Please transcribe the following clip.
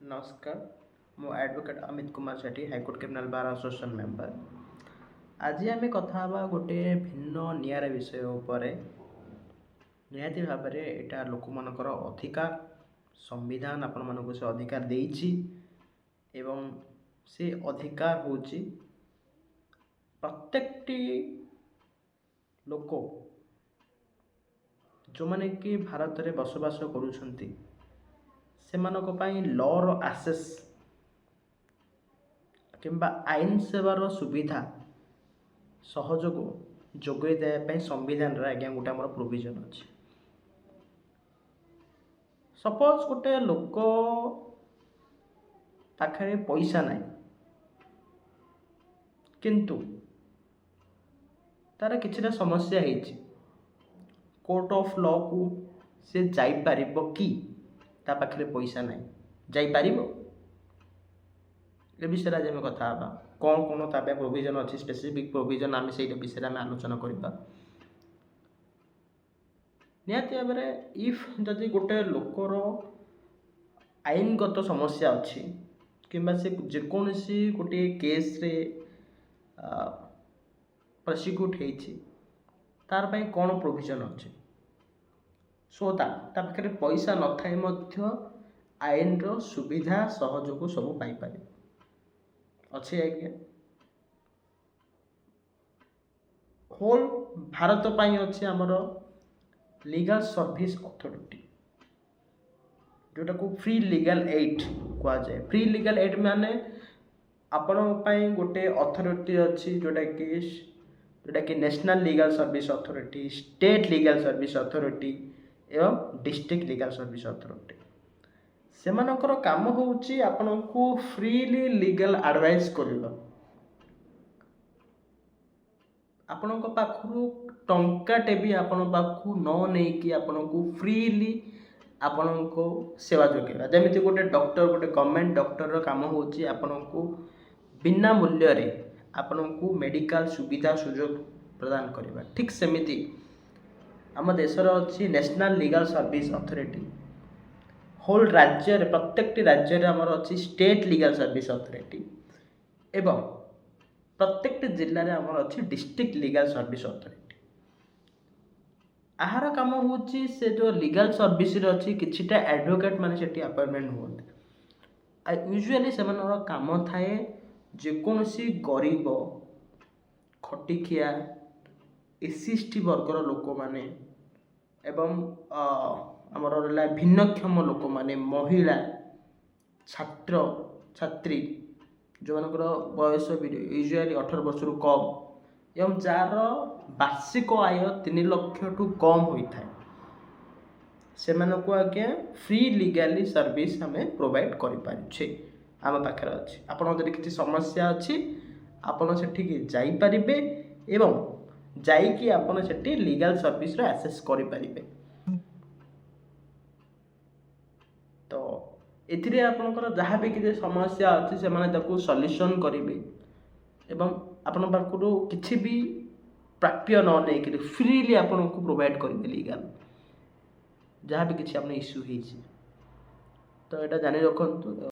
नमस्कार मु advocate Amit Kumar Sethi high court criminal bar association member. आज आम कथा गोटे भिन्न निरा विषय उपरे निहाती भाव में यहाँ लोक मानकर अधिकार संविधान आपण मानक से अधिकार देइछि एवं से अधिकार हूँ प्रत्येकटी लोक जो माने कि भारत में बसवास करुछंती सेमानक पई लॉर आसेस किंबा आईन सेवार सुविधा सहयोग जोगई देवाई संविधान आज्ञा गोटे आम प्रोविजन अच्छे। सपोज गोटे लोक पाखे पैसा नहीं किंतु तार किछिटा समस्या है कोर्ट ऑफ लॉ को से जाई परिबो कि ता पाखे पैसा नहीं जाई परिबो ए विषय आज आम कथा कौन कौन ताप प्रोविजन अच्छी स्पेसिफिक प्रोविजन आम से विषय में आलोचना करवा निहाती भाव में इफ जदि गोटे लोकर आईनगत समस्या अच्छी किंबा से जेकोसी गोटे केस रे प्रोसिक्यूट होती तार पाई कौन प्रोविजन अच्छे सो पाखे पैसा न था आईन रो सुविधा सहयोग सब पाइपर अच्छे आज्ञा होल भारत पाई अच्छे आमर लीगल सर्विस अथॉरिटी जोटा को फ्री लीगल एड कह जाए। फ्री लीगल एड माने आपण गोटे अथॉरिटी अच्छी जोटा कि national legal service authority, state legal service authority एवं डिस्ट्रिक्ट लीगल सर्विस अथॉरिटी सेमानकर काम होउची आपन को फ्रीली लीगल एडवाइस करबा। आपण को पाखरु टंकाटे भी आपण पाखु न नै कि आपण को फ्रीली आपण को सेवा जोगेबा। जेमिति गोटे डॉक्टर गोटे गवर्नमेंट डॉक्टर रो काम होउची आपण को बिना मूल्य रे आपण को मेडिकल सुविधा सुयोग प्रदान करबा। ठीक सेमिति आम देशर अच्छी नेशनल लीगल सर्विस अथॉरिटी होल राज्य प्रत्येक राज्य आमर अच्छी स्टेट लीगल सर्विस अथॉरिटी एवं प्रत्येक जिले में आमर अच्छी डिस्ट्रिक्ट लीगल सर्विस अथॉरिटी। आहार काम होची से जो लीगल सर्विस अच्छी किछिटा एडवोकेट माने सेठी अपॉइंटमेंट होते यूजुअली से काम थाए जेकोसी गरीब खटिखिया एससी वर्गर लोक माने एवं आमर रहा भिन्नक्षम लोक माने महिला छात्र छात्री जो मनकर बयस यूजुअली 18 वर्ष रु कम एवं जार वार्षिक आय 3 लाख ठू कम होता है से आज्ञा फ्री लीगली सर्विस आम प्रोवाइड करें आम पाखे अच्छे। आपड़ किसी समस्या अच्छी आपड़ से जाइपारे एवं जाइकी आपड़ से लीगल सर्विस एक्सेस करें। तो एथिरे आपनकर जहाँ भी किसी समस्या अच्छी से सॉल्यूशन करेंगे एवं आपण पाखु किसी भी प्राप्य न नहीं फ्रीली आपन को प्रोवाइड करेंगे लीगल जहाँ भी किसी आपने इश्यू हो तो यहाँ जानी रखु।